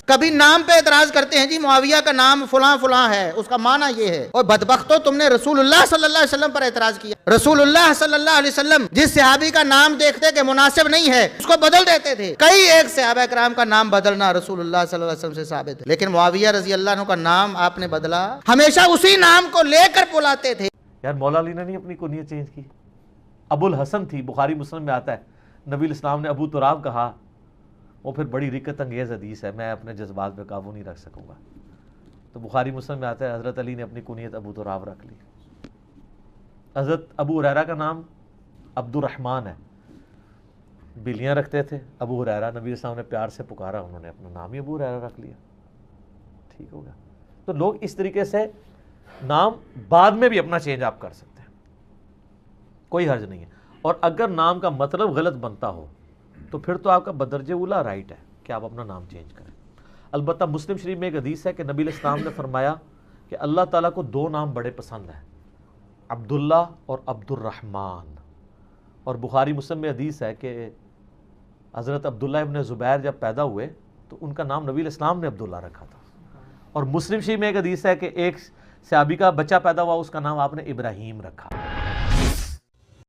کبھی نام پہ اعتراض کرتے ہیں، جی معاویہ کا نام فلاں فلاں ہے، اس کا معنی یہ ہے، اور بدبختو تم نے رسول اللہ صلی اللہ علیہ وسلم پر اعتراض کیا۔ رسول اللہ صلی اللہ علیہ وسلم جس صحابی کا نام دیکھتے کہ مناسب نہیں ہے اس کو بدل دیتے تھے۔ کئی ایک صحابہ کرام کا نام بدلنا رسول اللہ صلی اللہ علیہ وسلم سے ثابت ہے، لیکن معاویہ رضی اللہ عنہ کا نام آپ نے بدلا، ہمیشہ اسی نام کو لے کر بلاتے تھے۔ یار مولا علی نے نہیں اپنی کنیت چینج کی، ابو الحسن تھی، بخاری مسلم میں آتا ہے نبی الاسلام نے ابو تراب کہا، وہ پھر بڑی رکت انگیز حدیث ہے، میں اپنے جذبات پہ قابو نہیں رکھ سکوں گا، تو بخاری مسلم میں آتا ہے حضرت علی نے اپنی کنیت ابو تراب رکھ لی۔ حضرت ابو ہریرہ کا نام عبد الرحمن ہے، بلیاں رکھتے تھے ابو ہریرہ، نبی الاسلام نے پیار سے پکارا، انہوں نے اپنا نام ہی ابو ہریرہ رکھ لیا، ٹھیک ہوگا۔ تو لوگ اس طریقے سے نام بعد میں بھی اپنا چینج آپ کر سکتے ہیں، کوئی حرج نہیں ہے، اور اگر نام کا مطلب غلط بنتا ہو تو پھر تو آپ کا بدرجہ اولا رائٹ ہے کہ آپ اپنا نام چینج کریں۔ البتہ مسلم شریف میں ایک حدیث ہے کہ نبی علیہ السلام نے فرمایا کہ اللہ تعالیٰ کو دو نام بڑے پسند ہیں، عبداللہ اور عبد الرحمن، اور بخاری مسلم میں حدیث ہے کہ حضرت عبداللہ ابن زبیر جب پیدا ہوئے تو ان کا نام نبی علیہ السلام نے عبداللہ رکھا تھا، اور مسلم شریف میں ایک حدیث ہے کہ ایک صحابی کا بچہ پیدا ہوا، اس کا نام آپ نے ابراہیم رکھا۔